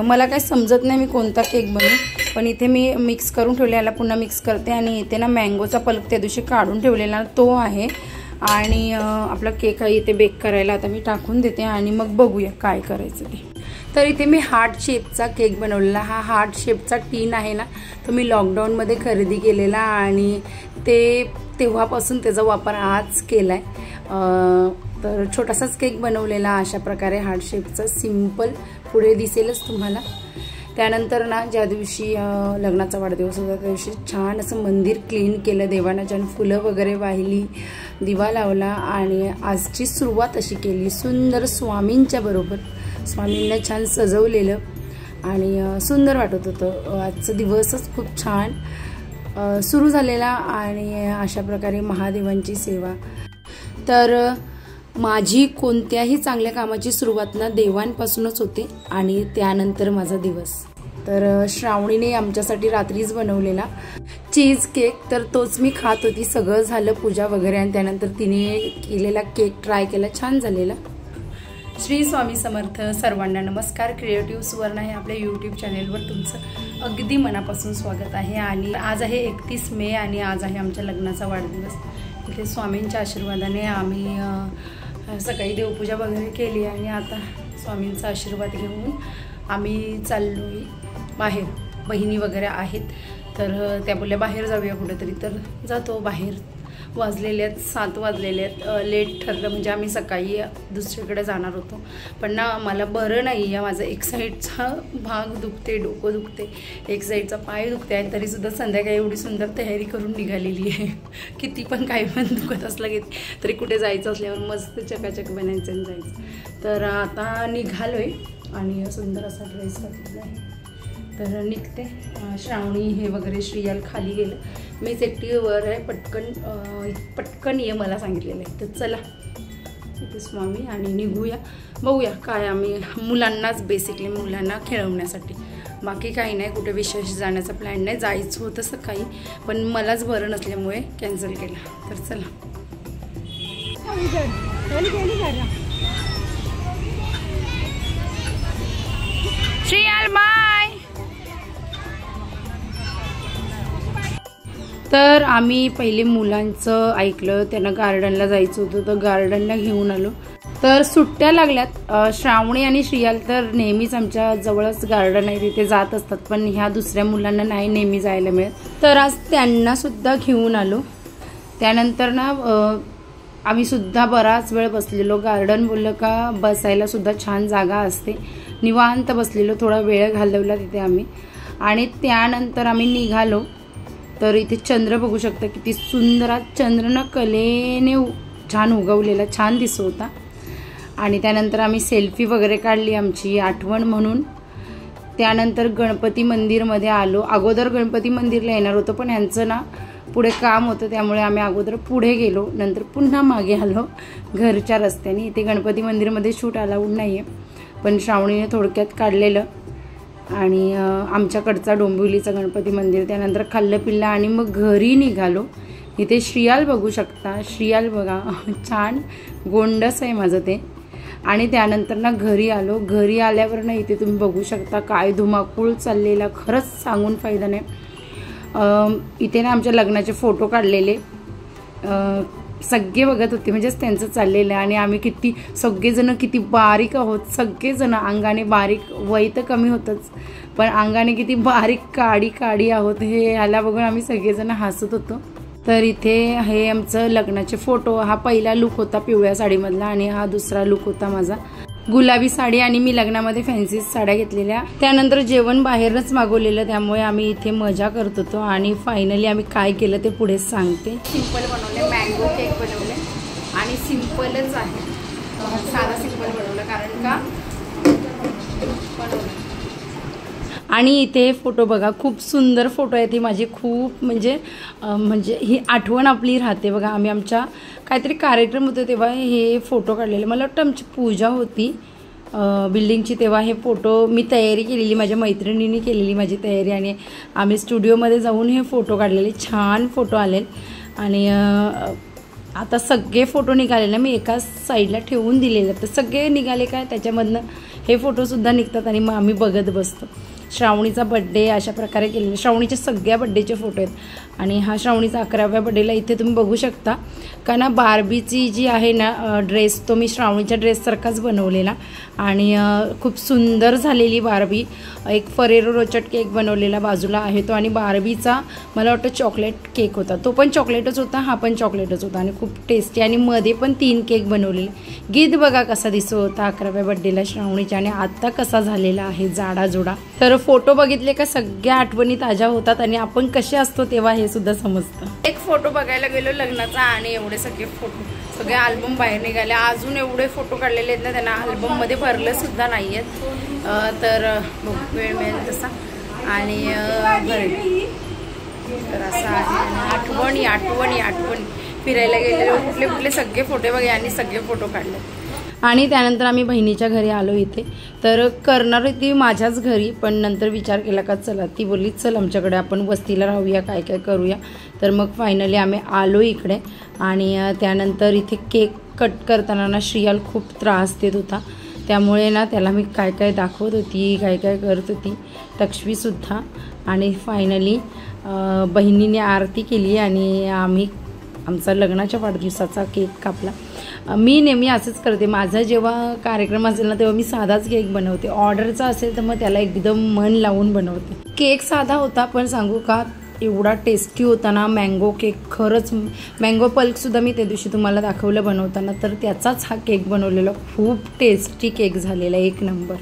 मला काही समजत नाही मी कोणता केक बनवू, पण इथे मी मिक्स करून ठेवले, याला पुन्हा मिक्स करते आणि इथे ना मँगोचा पल्प त्या दिवशी काढून ठेवलेला तो आहे आणि आपला केक आहे इथे बेक करायला आता मी टाकून देते आणि मग बघूया काय करायचं ते। तर इथे मी हार्ट शेपचा केक बनवलेला, हा हार्ट शेपचा टीन आहे ना तो मी लॉकडाऊनमध्ये खरेदी केलेला आणि तेव्हापासून त्याचा वापर आज केला आहे। तर छोटासाच केक बनवलेला अशा प्रकारे हार्ट शेपचा, सिंपल, पुढे दिसेलच तुम्हाला। त्यानंतर ना ज्या दिवशी लग्नाचा वाढदिवस होता त्या दिवशी छान असं मंदिर क्लीन केलं, देवांना छान फुलं वगैरे वाहिली, दिवा लावला आणि आजची सुरुवात अशी केली सुंदर स्वामींच्या बरोबर। स्वामींना छान सजवलेलं आणि सुंदर वाटत होतं। आजचा दिवसच खूप छान सुरू झालेला आणि अशा प्रकारे महादेवांची सेवा। तर माझी कोणत्याही चांगल्या कामाची सुरुवात ना देवांपासूनच होते आणि त्यानंतर माझा दिवस। तर श्रावणीने आमच्यासाठी रात्रीच बनवलेला चीज केक, तर तोच मी खात होती। सगळं झालं पूजा वगैरे आणि त्यानंतर तिने केलेला केक ट्राय केला, छान झालेला। श्री स्वामी समर्थ सर्वांना नमस्कार। क्रिएटिव्ह सुवर्ण आहे आपल्या यूट्यूब चॅनेलवर तुमचं अगदी मनापासून स्वागत आहे। आणि आज आहे 31 मे आणि आज आहे आमच्या लग्नाचा वाढदिवस। इथे स्वामींच्या आशीर्वादाने आम्ही सकाळी देवपूजा वगैरे केली आणि आता स्वामींचा आशीर्वाद घेऊन आम्ही चाललोय बाहेर। बहिणी वगैरे आहेत तर त्या बोलल्या बाहेर जाऊया कुठेतरी, तर जातो बाहेर। वाजलेले आहेत 7 वाजलेले आहेत, लेट ठरलं म्हणजे आम्ही सकाळी दुसरीकडे जाणार होतो पण ना मला बरं नाही आहे, माझा एक साईडचा भाग दुखते, डोकं दुखते, एक साईडचा पाय दुखते आणि तरीसुद्धा संध्याकाळी एवढी सुंदर तयारी करून निघालेली आहे। किती पण काही पण दुखत असलं की तरी कुठे जायचं असल्यावर मस्त चकाचक बनायचं आणि जायचं। तर आता निघालोय आणि सुंदर असा ड्रेस घातलेला आहे तर निघते। श्रावणी हे वगैरे श्रीयाल खाली गेलं, मीच एकटीवर आहे, पटकन ये मला सांगितलेलं आहे। तर चला इथे स्वामी आणि निघूया, बघूया काय। आम्ही मुलांनाच बेसिकली मुलांना खेळवण्यासाठी, बाकी काही नाही, कुठे विशेष जाण्याचा प्लॅन नाही। जायचं होतं सकाळी पण मलाच बरं नसल्यामुळे कॅन्सल केला। तर चला श्रीयाल बाय। तर आम्ही पहिले मुलांचं ऐकलं, त्यांना गार्डनला जायचं होतं तर गार्डनला घेऊन आलो। तर सुट्ट्या लागल्यात, श्रावणी आणि श्रीयाल तर नेहमीच आमच्या जवळच गार्डन आहे तिथे जात असतात, पण ह्या दुसऱ्या मुलांना नाही नेहमी जायला मिळत, तर आज त्यांना सुद्धा घेऊन आलो। त्यानंतर ना आम्ही सुद्धा बराच वेळ बसलेलो, गार्डन बोललं का बसायला सुद्धा छान जागा असते, निवांत बसलेलो, थोडा वेळ घालवला तिथे आम्ही आणि त्यानंतर आम्ही निघालो। तर इथे चंद्र बघू शकता किती सुंदर, चंद्रनं कलेने छान उगवलेला, छान दिसत होता। आणि त्यानंतर आम्ही सेल्फी वगैरे काढली आमची आठवण म्हणून। त्यानंतर गणपती मंदिरमध्ये आलो, अगोदर गणपती मंदिरला येणार होतो पण ह्यांचं ना पुढे काम होतं त्यामुळे आम्ही अगोदर पुढे गेलो, नंतर पुन्हा मागे आलो घरच्या रस्त्याने। इथे गणपती मंदिरमध्ये शूट अलाउड नाही आहे पण श्रावणीने थोडक्यात काढलेलं आणि आमच्याकडचा डोंबिवलीचा गणपती मंदिर, त्यानंतर खाल्लं पिल्लं आणि मग घरी निघालो। इथे श्रीयाल बघू शकता, श्रीयाल बघा छान गोंडस आहे माझं ते। आणि त्यानंतर ना घरी आलो, घरी आल्यावर ना इथे तुम्ही बघू शकता काय धुमाकूळ चाललेला, खरंच सांगून फायदा नाही। इथे ना आमच्या लग्नाचे फोटो काढलेले सगळे बघत होते, म्हणजेच त्यांचं चाललेलं आणि आम्ही किती सगळेजण किती बारीक आहोत, सगळेजण अंगाने बारीक, वय तर कमी होतंच पण अंगाने किती बारीक काडी आहोत हे ह्याला बघून आम्ही सगळेजण हसत होतो। तर इथे हे आमचं लग्नाचे फोटो, हा पहिला लुक होता पिवळ्या साडीमधला आणि हा दुसरा लुक होता माझा गुलाबी साडी आणि मी लग्नामध्ये फॅन्सी साड्या घेतलेल्या। त्यानंतर जेवण बाहेरच मागवलेलं त्यामुळे आम्ही इथे मजा करत होतो आणि फायनली आम्ही काय केलं ते पुढे सांगते। सिंपल बनवले, मँगो केक बनवले आणि सिंपलच आहे, साधा सिंपल बनवलं कारण का बनवलं। आणि इथे फोटो बघा खूप सुंदर फोटो आहे, ती माझी खूप म्हणजे ही आठवण आपली राहते बघा। आम्ही आमच्या काहीतरी कार्यक्रम होते तेव्हा हे फोटो काढलेले, मला वाटतं आमची पूजा होती बिल्डिंगची तेव्हा हे फोटो मी तयारी केलेली, माझ्या मैत्रिणींनी केलेली माझी तयारी आणि आम्ही स्टुडिओमध्ये जाऊन हे फोटो काढलेले, छान फोटो आले आणि आता सगळे फोटो निघालेले मी एका साईडला ठेवून दिलेले, तर सगळे निघाले काय त्याच्यामधनं हे फोटोसुद्धा निघतात आणि मग आम्ही बघत बसतो. श्रावणीचा बड्डे अशा प्रकारे केलेला, श्रावणीच्या सगळ्या बड्डेचे फोटो आहेत आणि हा श्रावणीचा 11व्या बड्डेला इथे तुम्ही बघू शकता का ना बार्बीची जी आहे ना ड्रेस, तो मी श्रावणीच्या ड्रेससारखाच बनवलेला आणि खूप सुंदर झालेली बार्बी. एक फरेरो रोचट केक बनवलेला बाजूला आहे तो आणि बार्बीचा मला वाटतं चॉकलेट केक होता, तो पण चॉकलेटच होता, हा पण चॉकलेटच होता आणि खूप टेस्टी. आणि मध्ये पण 3 केक बनवलेले. गीत बघा कसा दिसत होता 11व्या बड्डेला श्रावणीच्या आणि आत्ता कसा झालेला आहे जाडाजुडा. तर फोटो बघितले का सगळ्या आठवणी ताज्या होतात आणि आपण कसे असतो तेव्हा हे सुद्धा समजतं. एक फोटो बघायला गेलो लग्नाचा आणि एवढे सगळे फोटो, सगळे अल्बम बाहेर निघाले. अजून एवढे फोटो काढलेले आहेत ना, त्यांना अल्बममध्ये भरलं सुद्धा नाही आहेत. तर वेळ मिळेल तसा आणि तर असं आहे. आठवणी फिरायला गेलेले कुठले सगळे फोटो बघा आणि सगळे फोटो काढले. आणि त्यानंतर आम्ही बहिणीच्या घरी आलो इथे. तर करणार होती माझ्याच घरी, पण नंतर विचार केला का चला, ती बोलली चल आमच्याकडे आपण वस्तीला राहूया, काय काय करूया. तर मग फायनली आम्ही आलो इकडे आणि त्यानंतर इथे केक कट करताना ना श्रियाल खूप त्रास देत होता, त्यामुळे ना त्याला मी काय काय दाखवत होती, काय काय करत होती, तक्ष्वीसुद्धा. आणि फायनली बहिणीने आरती केली आणि आम्ही आमचा लग्नाच्या वाढदिवसाचा केक कापला. मी नेहमी असंच करते, माझा जेव्हा कार्यक्रम असेल ना तेव्हा मी साधाच केक बनवते. ऑर्डरचा असेल तर मग त्याला एकदम मन लावून बनवते. केक साधा होता पण सांगू का एवढा टेस्टी होता ना मँगो केक. खरंच मँगो पल्कसुद्धा मी त्या दिवशी तुम्हाला दाखवलं बनवताना, तर त्याचाच हा केक बनवलेला. खूप टेस्टी केक झालेला, 1 number.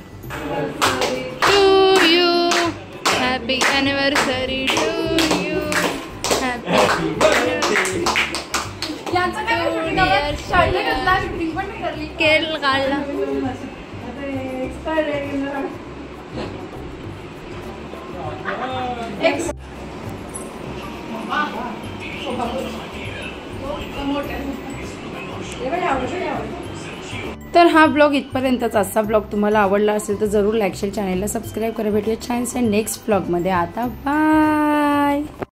To you happy anniversary to you cake काढला. तर हा ब्लॉग इथपर्यंतच. असा ब्लॉग तुम्हाला आवडला असेल तर जरूर लाईक शेअर, चॅनलला सबस्क्राईब करा. भेटूया छानशा नेक्स्ट ब्लॉगमध्ये. आता बाय.